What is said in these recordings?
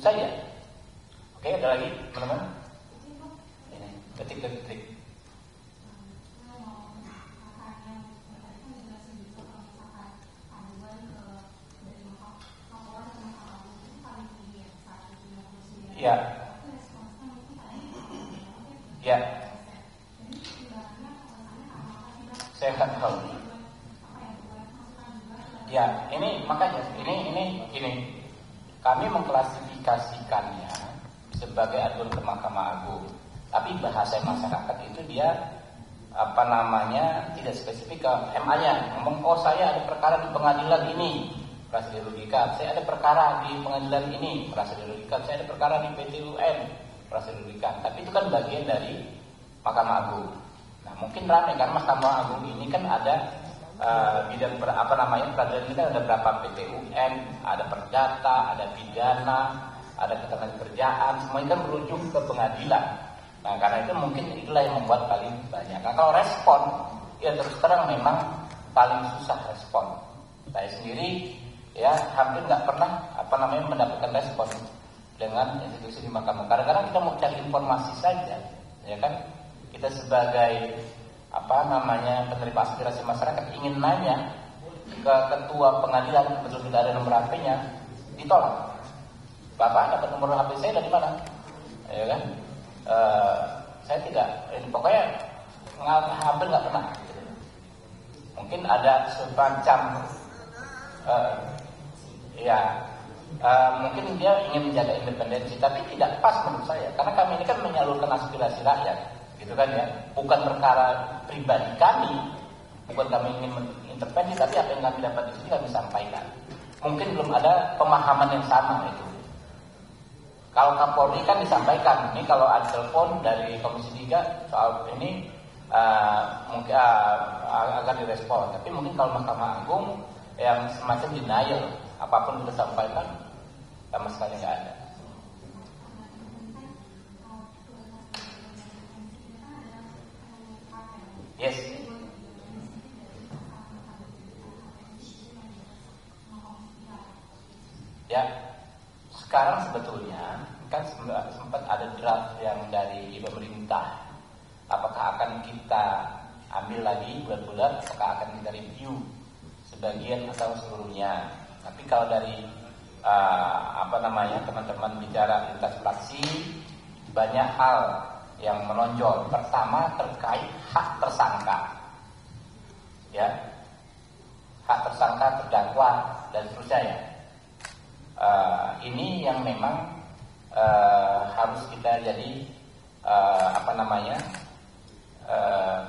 Itu saja. Oke, ada lagi teman-teman? Ini detik-detik. Ya. Ya. Saya akan tahu. Ya, ini makanya ini kami mengklasifikasikannya sebagai aduan ke Mahkamah Agung. Tapi bahasa masyarakat itu dia tidak spesifik ke MA-nya. Ngomong, oh saya ada perkara di pengadilan ini, merasa dirugikan. Saya ada perkara di pengadilan ini, merasa dirugikan. Saya ada perkara di PT UN, merasa dirugikan. Tapi itu kan bagian dari Mahkamah Agung. Nah, mungkin ramai karena Mahkamah Agung ini kan ada bidang peradilan kita ada berapa, PT UN, ada perdata, ada pidana, ada ketenagakerjaan, semua itu kan berujung ke pengadilan. Nah, karena itu mungkin itulah yang membuat paling banyak. Nah, kalau respon, ya terus terang memang paling susah respon. Saya sendiri ya hampir nggak pernah mendapatkan respon dengan institusi di Mahkamah. Kadang-kadang kita mau cari informasi saja, ya kan? Kita sebagai penerima aspirasi masyarakat ingin nanya ke ketua pengadilan, betul tidak ada nomor HP-nya, ditolak. Bapak dapat nomor HP saya dari mana? Ya kan? Saya tidak. Pokoknya hampir nggak pernah. Mungkin ada semacam mungkin dia ingin menjaga independensi, tapi tidak pas menurut saya, karena kami ini kan menyalurkan aspirasi rakyat, gitu kan ya, bukan perkara pribadi kami, bukan kami ingin mengintervensi, tapi apa yang kami dapat di sini kami sampaikan. Mungkin belum ada pemahaman yang sama itu. Kalau Kapolri kan disampaikan, ini kalau ada telepon dari Komisi 3 soal ini mungkin agar direspon, tapi mungkin kalau Mahkamah Agung yang semacam denial, apapun kita sampaikan sama sekali nggak ada. Yes. Ya. Sekarang sebetulnya kan sempat ada draft yang dari pemerintah. Apakah akan kita ambil lagi bulat-bulat? Apakah akan kita review sebagian atau seluruhnya? Tapi kalau dari teman-teman bicara lintas fraksi, banyak hal yang menonjol. Pertama terkait hak tersangka, ya, hak tersangka, terdakwa dan seterusnya ya. Ini yang memang harus kita jadi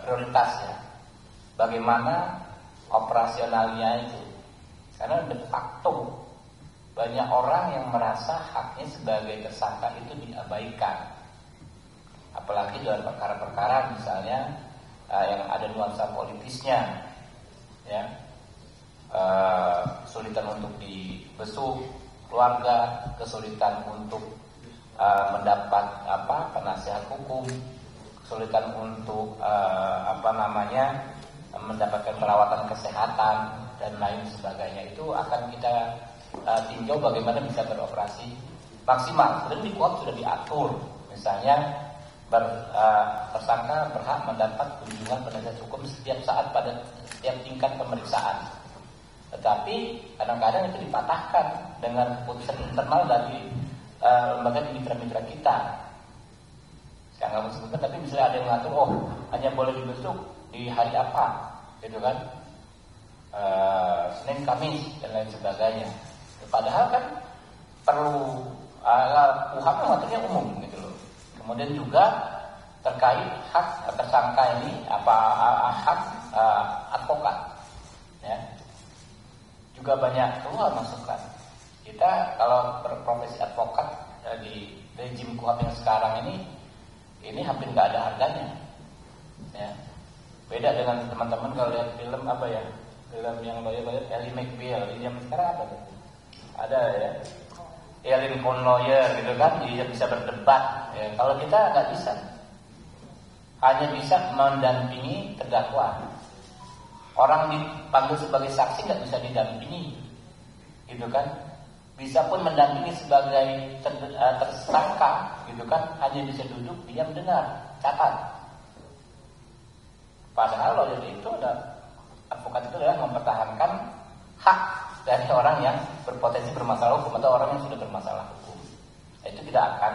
prioritas ya. Bagaimana operasionalnya itu, karena de facto banyak orang yang merasa haknya sebagai tersangka itu diabaikan, apalagi dalam perkara-perkara misalnya yang ada nuansa politisnya, ya, kesulitan untuk dibesuk keluarga, kesulitan untuk mendapat penasihat hukum, kesulitan untuk mendapatkan perawatan kesehatan dan lain sebagainya. Itu akan kita tinjau bagaimana bisa beroperasi maksimal. Sudah di kuhap sudah diatur, misalnya tersangka berhak mendapat kunjungan penasihat hukum setiap saat pada setiap tingkat pemeriksaan. Tetapi kadang-kadang itu dipatahkan dengan keputusan internal dari lembaga mitra-mitra kita. Saya nggak mau sebutkan, tapi misalnya ada yang mengatur, hanya boleh dibesuk di hari apa, gitu kan, Senin, Kamis dan lain sebagainya. Padahal kan perlu UHAM mengaturnya umum, gitu loh. Kemudian juga terkait hak tersangka ini hak advokat, ya. Juga banyak keluar masukan. Kita kalau berprofesi advokat di rejim KUHAP yang sekarang ini hampir nggak ada harganya, ya. Beda dengan teman-teman kalau lihat film film yang lawyer Ellie McBeal di zaman sekarang apa tuh? Ada ya, Ellie Lincoln lawyer gitu kan, dia bisa berdebat. Ya. Kalau kita nggak bisa, hanya bisa mendampingi terdakwa. Orang dipanggil sebagai saksi nggak bisa didampingi, gitu kan? bisa pun mendampingi sebagai tersangka, gitu kan, hanya bisa duduk diam dengar, catat. Padahal lawyer itu advokat itu adalah mempertahankan hak dari orang yang berpotensi bermasalah hukum atau orang yang sudah bermasalah hukum. Itu tidak akan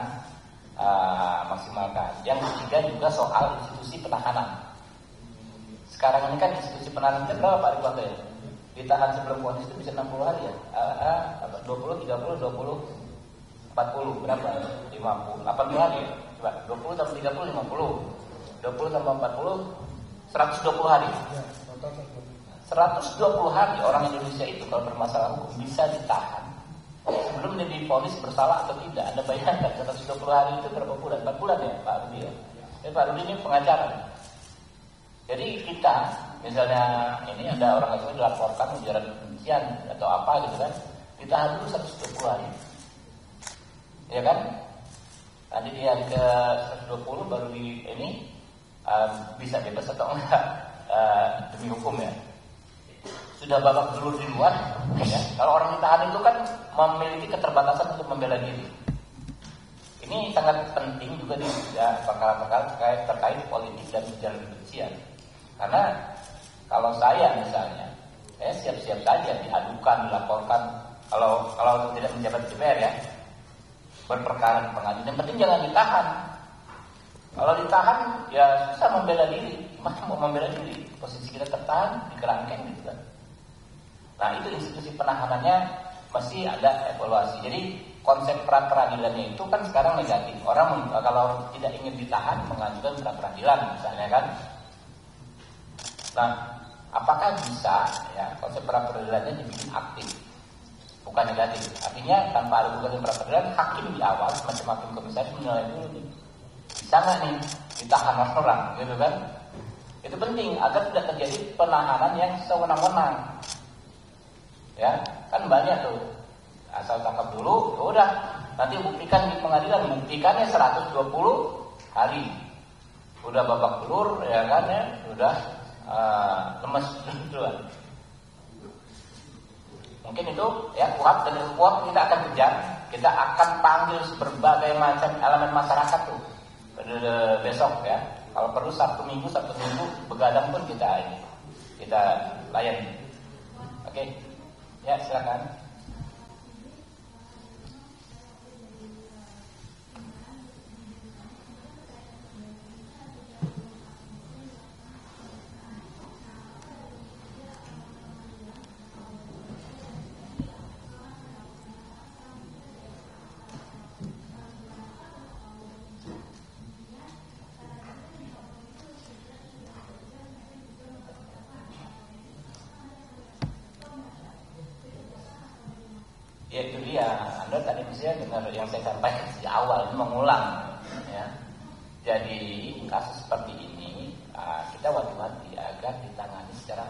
maksimalkan. Yang ketiga juga soal institusi penahanan. Sekarang ini kan institusi penahanan itu berapa Pak Ridwanto ya? Ditahan sebelum vonis itu bisa 60 hari ya? 20, 30, 20, 40 berapa? 50, 80 hari ya? Coba 20 tambah 30, 50. 20 tambah 40, 120 hari. 120 hari orang Indonesia itu kalau bermasalah hukum bisa ditahan sebelum dia divonis bersalah atau tidak. Anda bayangkan 120 hari itu berapa bulan? 4 bulan ya Pak Rudi ya? Pak Rudi ini pengacara. Jadi kita misalnya ini ada orang itu dilaporkan ujaran kebencian atau apa gitu kan, ditahan dulu 120 hari, ya kan? Nanti di hari ke 120 baru di ini bisa bebas atau enggak demi hukum ya. Sudah babak belur di luar, ya. Kalau orang ditahan itu kan memiliki keterbatasan untuk membela diri. Ini sangat penting juga di perkara-perkara terkait politik dan ujaran kebencian. Karena kalau saya misalnya, saya siap-siap saja diadukan, dilaporkan. Kalau tidak menjabat DPR ya, berperkara di pengadilan. Yang penting jangan ditahan. Kalau ditahan, ya susah membela diri. Gimana mau membela diri? Posisi kita tertahan, dikerangkeng gitu kan. Nah itu institusi penahanannya masih ada evaluasi. Jadi konsep pra-peradilannya itu kan sekarang negatif. Orang kalau tidak ingin ditahan mengajukan pra-peradilan misalnya kan. Nah, apakah bisa ya konsep pra-peradilannya dibikin aktif, bukan negatif? Artinya tanpa ada gugatan pra-peradilan, hakim di awal semacam hakim komisaris menilai dulu nih, bisa nggak nih ditahan orang, gitu kan? Itu penting agar tidak terjadi penahanan yang sewenang-wenang. Ya, kan banyak tuh asal tangkap dulu, ya udah nanti buktikan di pengadilan, buktikannya 120 hari, udah babak belur ya kan ya, udah lemes duluan. Mungkin itu ya kuat dan kuat kita akan kejar, kita akan panggil berbagai macam elemen masyarakat tuh besok ya. Kalau perlu Sabtu Minggu begadang pun kita layani. Oke, ya silakan. Ya itu dia, Anda tadi misalnya dengar yang saya sampaikan sejak awal, ini mengulang ya. Jadi kasus seperti ini kita wanti-wanti agar ditangani secara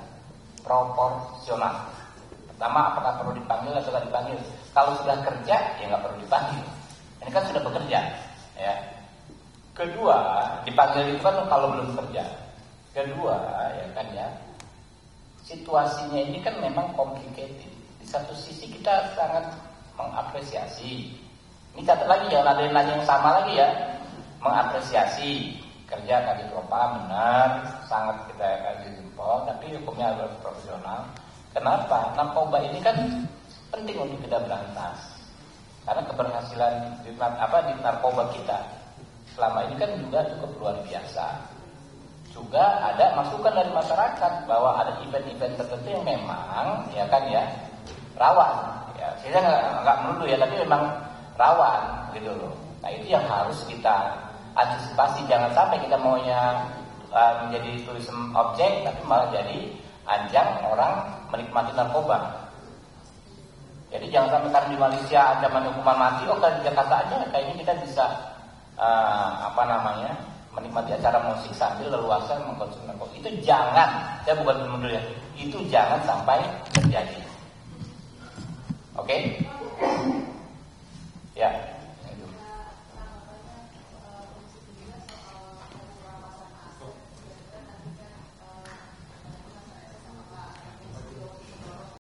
proporsional. Pertama, apakah perlu dipanggil atau tidak dipanggil? Kalau sudah kerja, ya nggak perlu dipanggil. Ini kan sudah bekerja ya. Kedua, dipanggil itu kan kalau belum kerja. Kedua, ya kan ya, situasinya ini kan memang complicated. Di satu sisi kita sangat mengapresiasi. Ini catat lagi ya, ada yang sama lagi ya, mengapresiasi kerja Kadif Propam benar, sangat kita kasih jempol, tapi hukumnya harus profesional. Kenapa? Narkoba ini kan penting untuk kita berantas. Karena keberhasilan di narkoba kita selama ini kan juga cukup luar biasa. Juga ada masukan dari masyarakat bahwa ada event-event tertentu yang memang ya kan ya rawan, ya saya nggak menuduh ya, tapi memang rawan gitu loh. Nah itu yang harus kita antisipasi, jangan sampai kita maunya menjadi tourism objek, tapi malah jadi ajang orang menikmati narkoba. Jadi jangan sampai karena di Malaysia ancaman hukuman mati, kalau di Jakarta aja kayaknya kita bisa menikmati acara musik sambil leluasa mengkonsumsi narkoba. Itu jangan, saya bukan menuduh ya, itu jangan sampai terjadi. Oke?